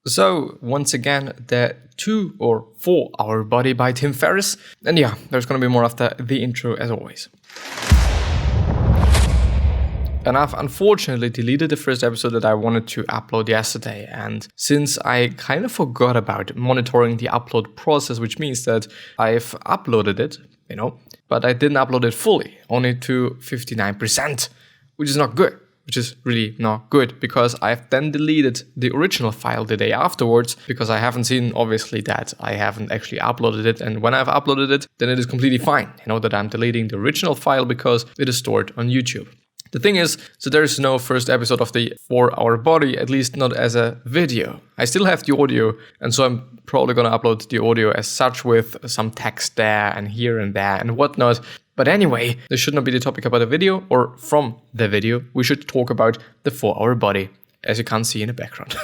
So, once again, the 2 or 4 Hour Body by Tim Ferriss. And yeah, there's gonna be more after the intro as always. And I've unfortunately deleted the first episode that I wanted to upload yesterday. And since I kind of forgot about monitoring the upload process, which means that I've uploaded it, but I didn't upload it fully, only to 59%, which is not good. Which is really not good, because I've then deleted the original file the day afterwards, because I haven't seen, obviously, that I haven't actually uploaded it. And when I've uploaded it, then it is completely fine, that I'm deleting the original file because it is stored on YouTube. The thing is, so there is no first episode of the 4 Hour Body, at least not as a video. I still have the audio, and so I'm probably going to upload the audio as such with some text there and here and there and whatnot. But anyway, this should not be the topic about the video or from the video. We should talk about the 4 Hour Body, as you can't see in the background.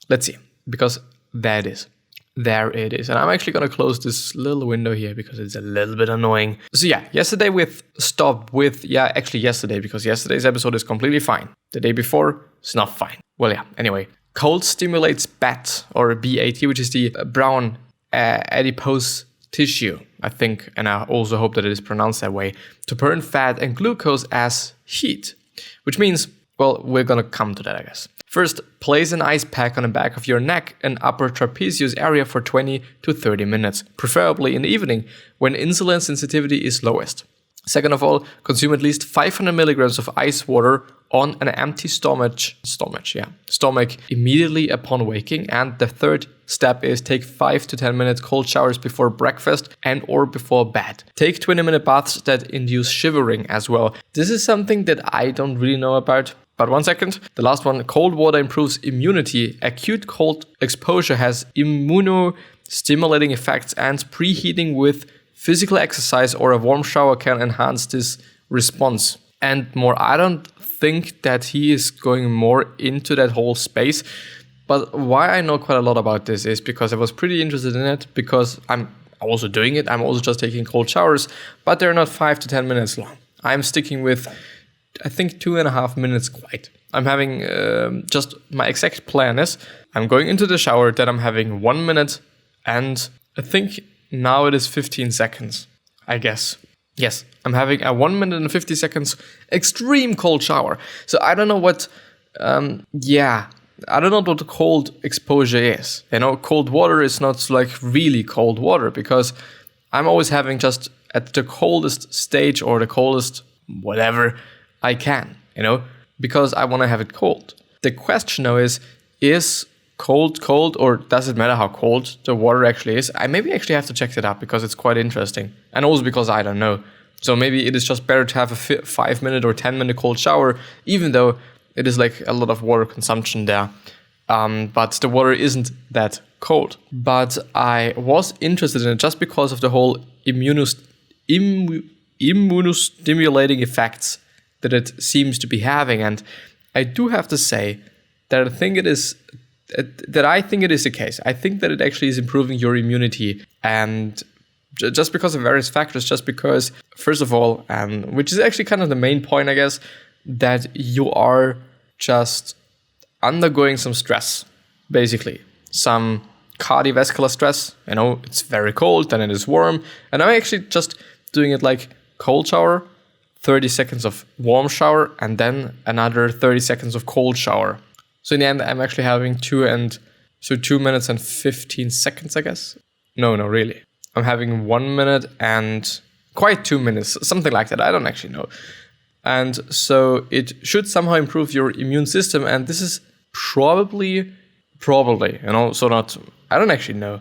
Let's see, because there it is. There it is. And I'm actually going to close this little window here because it's a little bit annoying. So yeah, yesterday yesterday, because yesterday's episode is completely fine. The day before, it's not fine. Well, yeah, anyway. Cold stimulates BAT, or BAT, which is the brown adipose tissue, I think, and I also hope that it is pronounced that way, to burn fat and glucose as heat. Which means, well, we're gonna come to that, I guess. First, place an ice pack on the back of your neck and upper trapezius area for 20 to 30 minutes, preferably in the evening, when insulin sensitivity is lowest. Second of all, consume at least 500 milligrams of ice water on an empty stomach immediately upon waking. And the third step is take 5 to 10 minutes cold showers before breakfast and or before bed. Take 20-minute baths that induce shivering as well. This is something that I don't really know about. But one second, the last one, cold water improves immunity. Acute cold exposure has immunostimulating effects, and preheating with physical exercise or a warm shower can enhance this response. And more, I don't think that he is going more into that whole space. But why I know quite a lot about this is because I was pretty interested in it, because I'm also doing it. I'm also just taking cold showers, but they're not 5 to 10 minutes long. I'm sticking with, I think, 2.5 minutes quite. I'm having just my exact plan is I'm going into the shower, then I'm having 1 minute, and I think now it is 15 seconds, I guess. Yes, I'm having a 1 minute and 50 seconds extreme cold shower. So I don't know what, I don't know what the cold exposure is. Cold water is not like really cold water, because I'm always having just at the coldest stage or the coldest whatever I can, because I want to have it cold. The question now is cold, or does it matter how cold the water actually is? I maybe actually have to check that out, because it's quite interesting. And also because I don't know. So maybe it is just better to have a 5-minute or 10-minute cold shower, even though it is like a lot of water consumption there. But the water isn't that cold. But I was interested in it just because of the whole immunostimulating effects that it seems to be having. And I do have to say that I think it is the case. I think that it actually is improving your immunity, and just because of various factors. Just because, first of all, which is actually kind of the main point, I guess, that you are just undergoing some stress, basically some cardiovascular stress. It's very cold, then it is warm, and I'm actually just doing it like cold shower, 30 seconds of warm shower, and then another 30 seconds of cold shower. So in the end, I'm actually having 2 minutes and 15 seconds, I guess. No, really. I'm having 1 minute and quite 2 minutes, something like that. I don't actually know. And so it should somehow improve your immune system. And this is probably, so not, I don't actually know.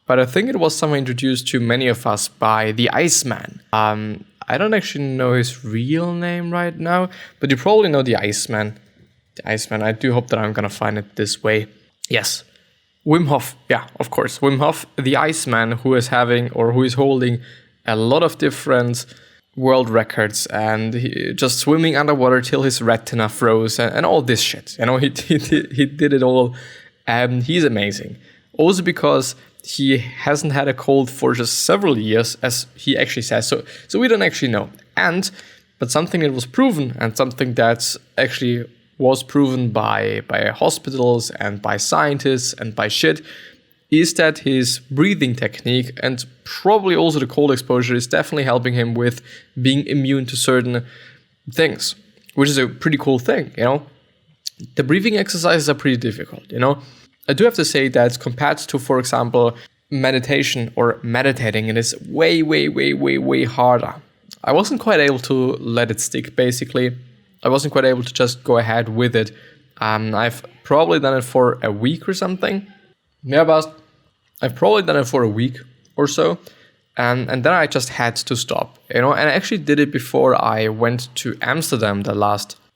But I think it was somehow introduced to many of us by the Iceman. I don't actually know his real name right now, but you probably know the Iceman. The Iceman, I do hope that I'm gonna find it this way. Yes, Wim Hof, yeah, of course. Wim Hof, the Iceman, who is holding a lot of different world records, and just swimming underwater till his retina froze and all this shit. He did it all, and he's amazing. Also because he hasn't had a cold for just several years, as he actually says. So we don't actually know. But something that was proven, and something that's actually was proven by hospitals and by scientists and by shit, is that his breathing technique and probably also the cold exposure is definitely helping him with being immune to certain things, which is a pretty cool thing, you know. The breathing exercises are pretty difficult, you know. I do have to say that compared to, for example, meditation or meditating, it is way, way, way, way, way harder. I wasn't quite able to let it stick, basically. I wasn't quite able to just go ahead with it. I've probably done it for a week or something. Yeah, but I've probably done it for a week or so. And then I just had to stop, you know. And I actually did it before I went to Amsterdam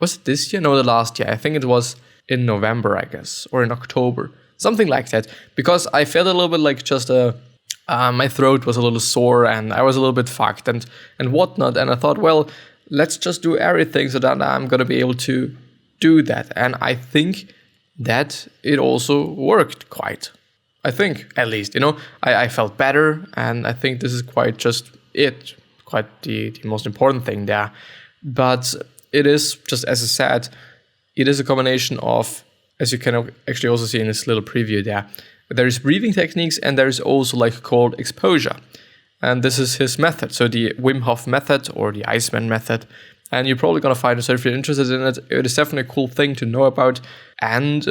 was it this year? No, the last year. I think it was in November, I guess, or in October. Something like that. Because I felt a little bit like just my throat was a little sore and I was a little bit fucked and whatnot. And I thought, well, let's just do everything so that I'm going to be able to do that. And I think that it also worked quite. I think, at least, you know, I felt better. And I think this is quite the most important thing there. But it is, just as I said, it is a combination of, as you can actually also see in this little preview there, there is breathing techniques and there is also like cold exposure. And this is his method. So the Wim Hof method or the Iceman method. And you're probably going to find it. So if you're interested in it, it is definitely a cool thing to know about. And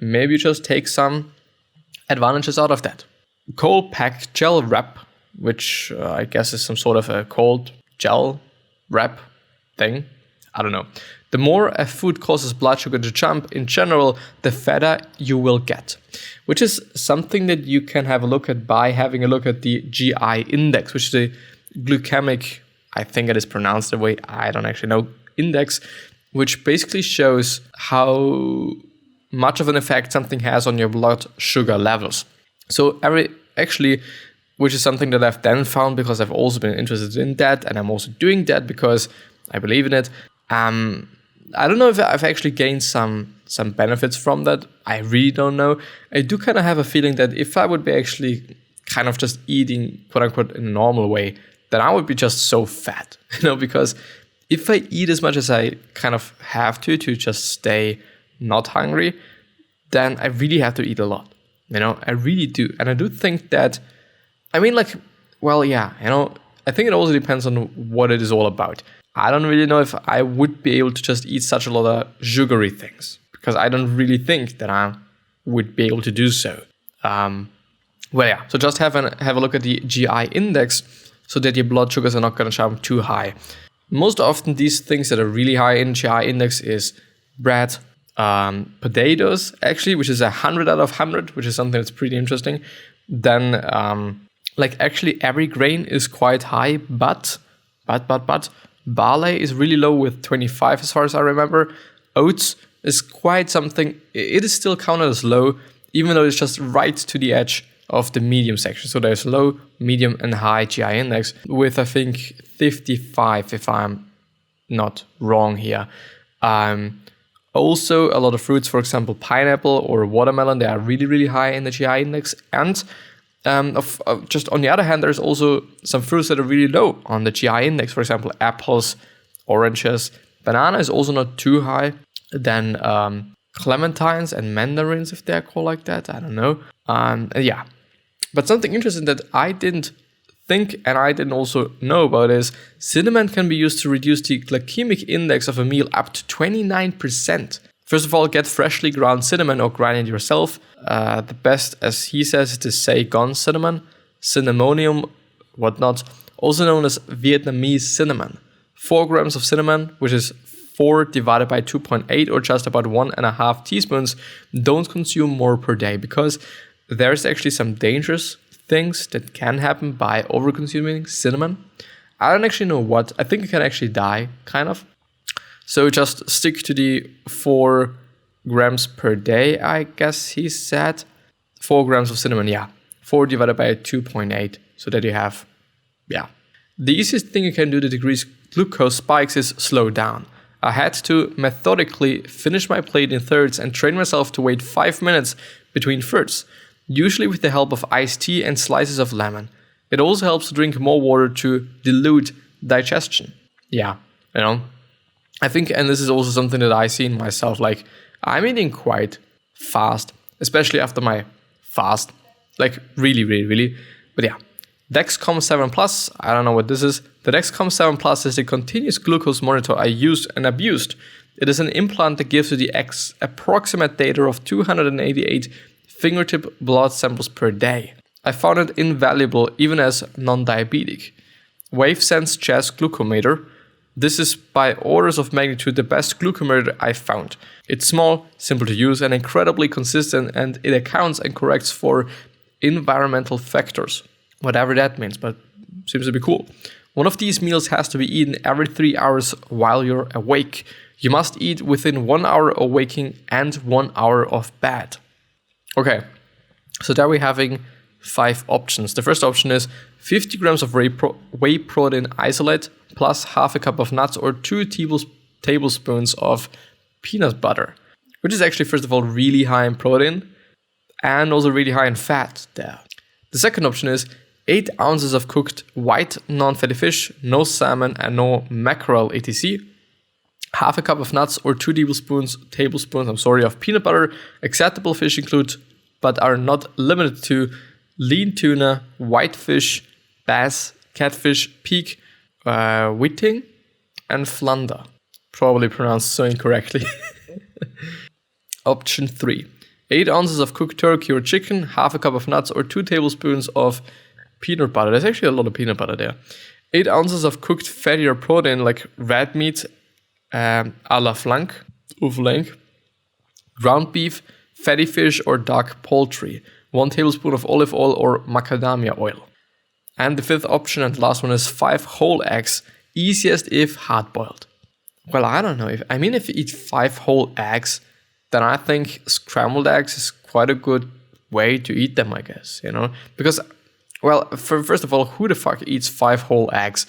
maybe just take some advantages out of that. Cold pack gel wrap, which I guess is some sort of a cold gel wrap thing. I don't know. The more a food causes blood sugar to jump in general, the fatter you will get, which is something that you can have a look at by having a look at the GI index, which is a glycemic, I think it is pronounced the way, I don't actually know, index, which basically shows how much of an effect something has on your blood sugar levels. So which is something that I've then found because I've also been interested in that, and I'm also doing that because I believe in it. I don't know if I've actually gained some benefits from that. I really don't know. I do kind of have a feeling that if I would be actually kind of just eating, quote unquote, in a normal way, then I would be just so fat, you know, because if I eat as much as I kind of have to just stay not hungry, then I really have to eat a lot, you know, I really do. And I do think that, I mean, like, well, yeah, you know, I think it also depends on what it is all about. I don't really know if I would be able to just eat such a lot of sugary things because I don't really think that I would be able to do so. Well, yeah, so just have a look at the GI index so that your blood sugars are not going to jump too high. Most often these things that are really high in GI index is bread, potatoes, actually, which is 100 out of 100, which is something that's pretty interesting. Then, like, actually every grain is quite high, but barley is really low with 25 as far as I remember. Oats is quite something. It is still counted as low, even though it's just right to the edge of the medium section. So there's low, medium, and high GI index with, I think, 55, if I'm not wrong here. Also, a lot of fruits, for example, pineapple or watermelon, they are really, really high in the GI index. And just on the other hand, there's also some fruits that are really low on the GI index. For example, apples, oranges. Banana is also not too high. Then clementines and mandarins, if they're called like that. I don't know. Yeah. But something interesting that I didn't think and I didn't also know about is cinnamon can be used to reduce the glycemic index of a meal up to 29%. First of all, get freshly ground cinnamon or grind it yourself. The best, as he says, is the Saigon cinnamon, cinnamonium, whatnot, also known as Vietnamese cinnamon. 4 grams of cinnamon, which is 4 divided by 2.8 or just about 1.5 teaspoons. Don't consume more per day because there's actually some dangerous things that can happen by over-consuming cinnamon. I don't actually know what. I think you can actually die, kind of. So just stick to the 4 grams per day, I guess he said. 4 grams of cinnamon, yeah. 4 divided by 2.8, so that you have, yeah. The easiest thing you can do to decrease glucose spikes is slow down. I had to methodically finish my plate in thirds and train myself to wait 5 minutes between thirds, usually with the help of iced tea and slices of lemon. It also helps to drink more water to dilute digestion. Yeah, you know. I think, and this is also something that I see in myself, like I'm eating quite fast, especially after my fast, like really, really, really. But yeah, Dexcom 7 Plus, I don't know what this is. The Dexcom 7 Plus is a continuous glucose monitor I used and abused. It is an implant that gives you the approximate data of 288 fingertip blood samples per day. I found it invaluable even as non-diabetic. WaveSense chest glucometer. This is by orders of magnitude the best glucometer I've found. It's small, simple to use, and incredibly consistent, and it accounts and corrects for environmental factors. Whatever that means, but seems to be cool. One of these meals has to be eaten every 3 hours while you're awake. You must eat within 1 hour of waking and 1 hour of bed. Okay, so there we're having 5 options. The first option is 50 grams of whey protein isolate plus half a cup of nuts or 2 tablespoons of peanut butter, which is actually, first of all, really high in protein and also really high in fat there. The second option is 8 ounces of cooked white non-fatty fish, no salmon and no mackerel etc. Half a cup of nuts or 2 tablespoons of peanut butter. Acceptable fish include, but are not limited to, lean tuna, whitefish, bass, catfish, pike, whiting, and flounder. Probably pronounced so incorrectly. Option 3. 8 ounces of cooked turkey or chicken, half a cup of nuts or 2 tablespoons of peanut butter. There's actually a lot of peanut butter there. 8 ounces of cooked fatty or protein like red meat, à la flanc, ground beef, fatty fish or dark poultry. 1 tablespoon of olive oil or macadamia oil. And the fifth option and last one is 5 whole eggs, easiest if hard-boiled. Well, I don't know. If you eat 5 whole eggs, then I think scrambled eggs is quite a good way to eat them, I guess, Because, well, first of all, who the fuck eats 5 whole eggs?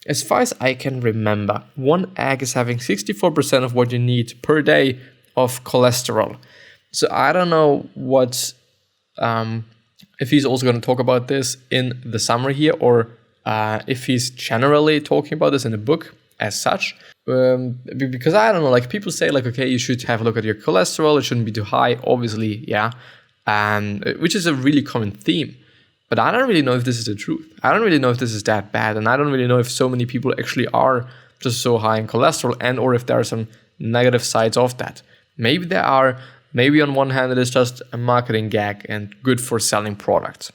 As far as I can remember, 1 egg is having 64% of what you need per day of cholesterol. So I don't know what... if he's also going to talk about this in the summary here, or if he's generally talking about this in the book as such. Because I don't know, like people say like, okay, you should have a look at your cholesterol. It shouldn't be too high, obviously, yeah. Which is a really common theme. But I don't really know if this is the truth. I don't really know if this is that bad. And I don't really know if so many people actually are just so high in cholesterol and or if there are some negative sides of that. Maybe there are. Maybe on one hand, it is just a marketing gag and good for selling products,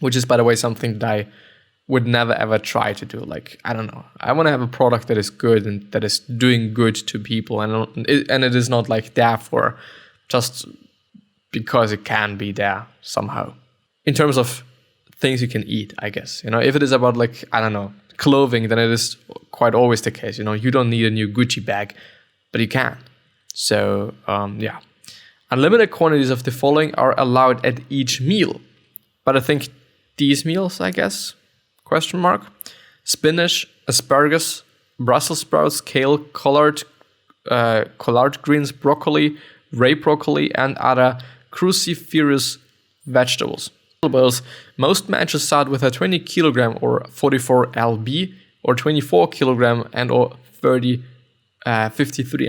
which is, by the way, something that I would never, ever try to do. Like, I don't know. I want to have a product that is good and that is doing good to people. And it is not like there for just because it can be there somehow. In terms of things you can eat, I guess. If it is about like, I don't know, clothing, then it is quite always the case. You don't need a new Gucci bag, but you can. So, yeah. Unlimited quantities of the following are allowed at each meal. But I think these meals, I guess, ? Spinach, asparagus, Brussels sprouts, kale, collard greens, broccoli, ray broccoli, and other cruciferous vegetables. Most matches start with a 20 kilogram or 44 lb or 24 kilogram and or 53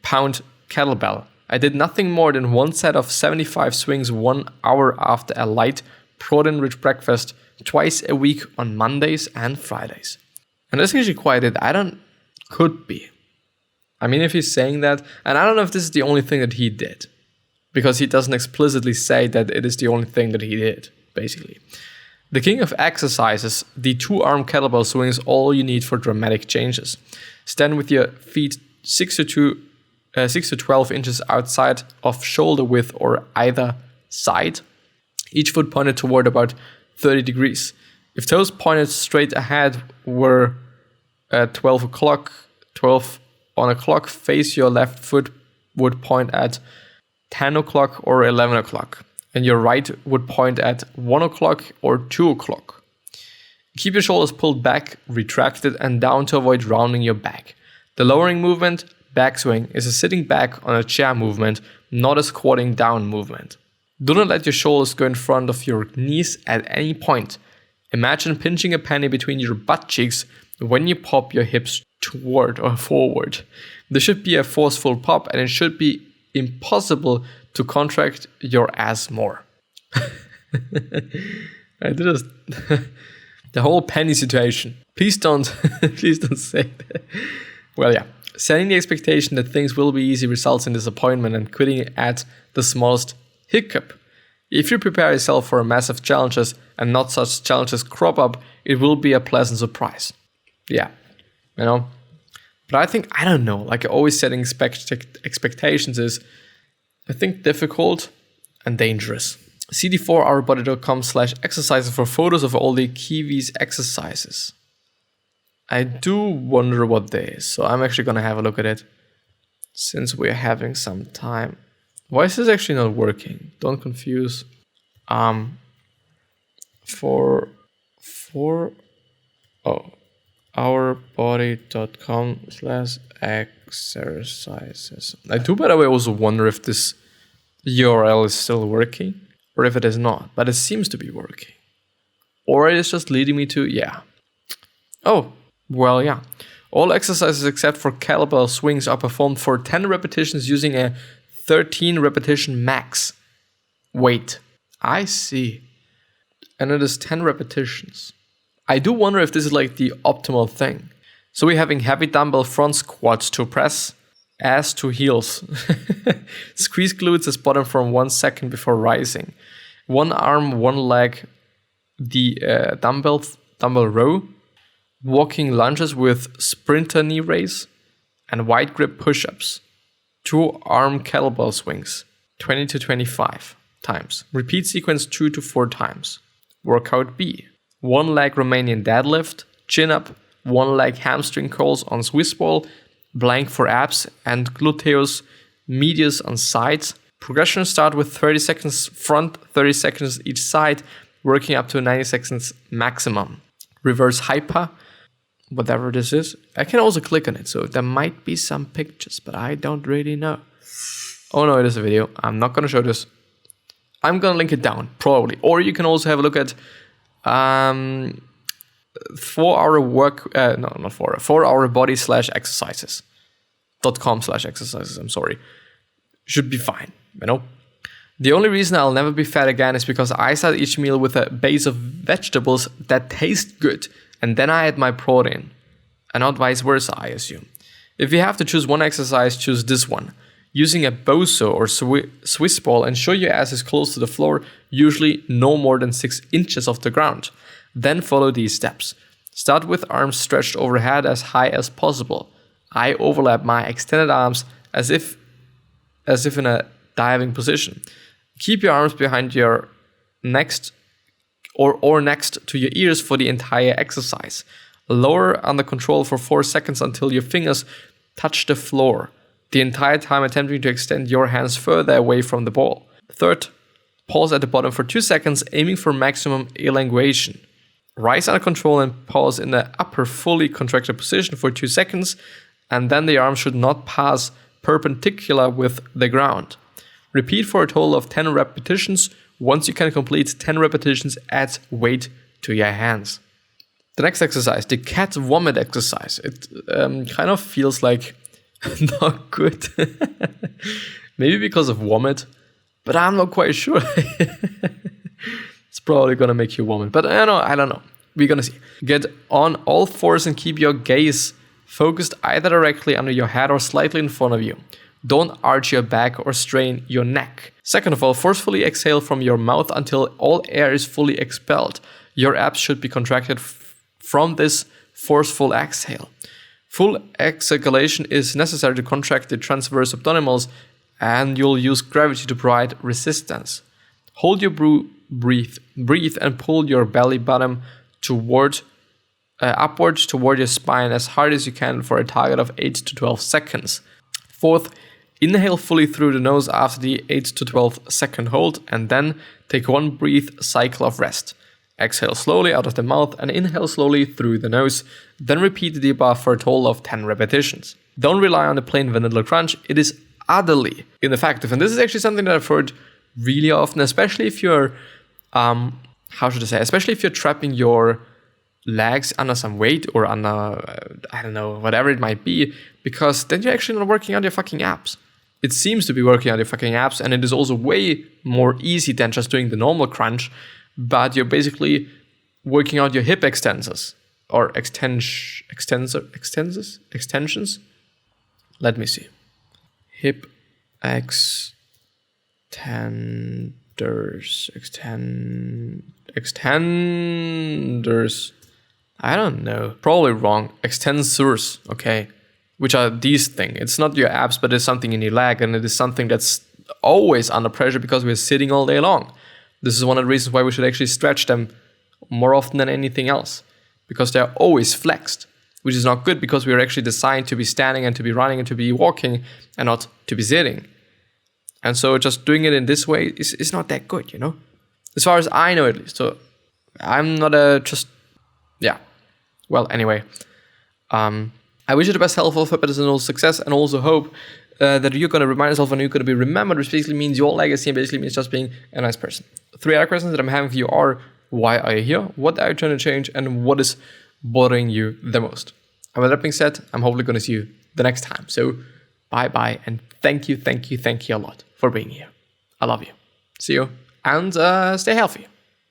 pound kettlebell. I did nothing more than 1 set of 75 swings 1 hour after a light, protein-rich breakfast twice a week on Mondays and Fridays. And that's actually quite it. Could be. If he's saying that, and I don't know if this is the only thing that he did, because he doesn't explicitly say that it is the only thing that he did, basically. The king of exercises, the 2-arm kettlebell swing is all you need for dramatic changes. Stand with your feet 6 to 12 inches outside of shoulder width or either side, each foot pointed toward about 30 degrees. If toes pointed straight ahead were 12 on a clock, face your left foot would point at 10 o'clock or 11 o'clock, and your right would point at 1 o'clock or 2 o'clock. Keep your shoulders pulled back, retracted, and down to avoid rounding your back. The lowering movement, backswing, is a sitting back on a chair movement, not a squatting down movement. Do not let your shoulders go in front of your knees at any point. Imagine pinching a penny between your butt cheeks when you pop your hips toward or forward, there should be a forceful pop, and it should be impossible to contract your ass more. I did just the whole penny situation. Please don't say that. Well, yeah. Setting the expectation that things will be easy results in disappointment and quitting at the smallest hiccup. If you prepare yourself for massive challenges and not such challenges crop up, it will be a pleasant surprise. Yeah, you know. But I think, I don't know, like always setting expectations is, I think, difficult and dangerous. cd4ourbody.com/exercises for photos of all the Kiwi's exercises. I do wonder what they is, so I'm actually gonna have a look at it since we're having some time. Why is this actually not working? Don't confuse. ourbody.com/exercises. I do, by the way, also wonder if this URL is still working or if it is not, but it seems to be working. Or it is just leading me to, yeah. Oh, well, yeah. All exercises except for kettlebell swings are performed for 10 repetitions using a 13 repetition max weight. I see. And it is 10 repetitions. I do wonder if this is like the optimal thing. So we're having heavy dumbbell front squats to press ass to heels. Squeeze glutes as bottom for 1 second before rising. One arm, one leg, the dumbbell row. Walking lunges with sprinter knee raise. And wide grip push-ups. 2 arm kettlebell swings. 20 to 25 times. Repeat sequence 2 to 4 times. Workout B. 1 leg Romanian deadlift, chin up, 1 leg hamstring curls on Swiss ball, blank for abs and gluteus medius on sides. Progression start with 30 seconds front, 30 seconds each side, working up to 90 seconds maximum. Reverse hyper, whatever this is. I can also click on it, so there might be some pictures, but I don't really know. Oh no, it is a video. I'm not going to show this. I'm going to link it down, probably. Or you can also have a look at 4ourbody/exercises.com/exercises. I'm sorry. Should be fine, you know. The only reason I'll never be fat again is because I start each meal with a base of vegetables that taste good, and then I add my protein, and not vice versa, I assume. If you have to choose one exercise, choose this one. Using a boso or Swiss ball, ensure your ass is close to the floor, usually no more than 6 inches off the ground. Then follow these steps. Start with arms stretched overhead as high as possible. I overlap my extended arms as if in a diving position. Keep your arms behind your next to your ears for the entire exercise. Lower under control for 4 seconds until your fingers touch the floor. The entire time attempting to extend your hands further away from the ball. Third, pause at the bottom for 2 seconds, aiming for maximum elongation. Rise under control and pause in the upper fully contracted position for 2 seconds, and then the arm should not pass perpendicular with the ground. Repeat for a total of 10 repetitions. Once you can complete 10 repetitions, add weight to your hands. The next exercise, the cat vomit exercise. It kind of feels like not good. Maybe because of vomit, but I'm not quite sure. It's probably gonna make you vomit, but I don't know. We're gonna see. Get on all fours and keep your gaze focused either directly under your head or slightly in front of you. Don't arch your back or strain your neck. Second of all, forcefully exhale from your mouth until all air is fully expelled. Your abs should be contracted from this forceful exhale. Full exhalation is necessary to contract the transverse abdominals, and you'll use gravity to provide resistance. Hold your breathe and pull your belly button upwards toward your spine as hard as you can for a target of 8 to 12 seconds. Fourth, inhale fully through the nose after the 8 to 12 second hold, and then take 1 breath cycle of rest. Exhale slowly out of the mouth and inhale slowly through the nose. Then repeat the above for a total of 10 repetitions. Don't rely on the plain vanilla crunch. It is utterly ineffective. And this is actually something that I've heard really often, especially if you're, especially if you're trapping your legs under some weight or under, I don't know, whatever it might be, because then you're actually not working on your fucking abs. It seems to be working on your fucking abs, and it is also way more easy than just doing the normal crunch, but you're basically working out your hip extensors or extensions. Let me see. Hip extenders. I don't know. Probably wrong. Extensors. Okay. Which are these things. It's not your abs, but it's something in your leg, and it is something that's always under pressure because we're sitting all day long. This is one of the reasons why we should actually stretch them more often than anything else, because they're always flexed, which is not good because we are actually designed to be standing and to be running and to be walking and not to be sitting. And so just doing it in this way is not that good, you know? As far as I know, at least. So I'm not Well, anyway. I wish you the best health, fitness, and all success, and also hope that you're going to remind yourself and you're going to be remembered, which basically means your legacy and basically means just being a nice person. 3 other questions that I'm having for you are: why are you here? What are you trying to change? And what is bothering you the most? And with that being said, I'm hopefully going to see you the next time. So bye-bye, and thank you a lot for being here. I love you. See you, and stay healthy.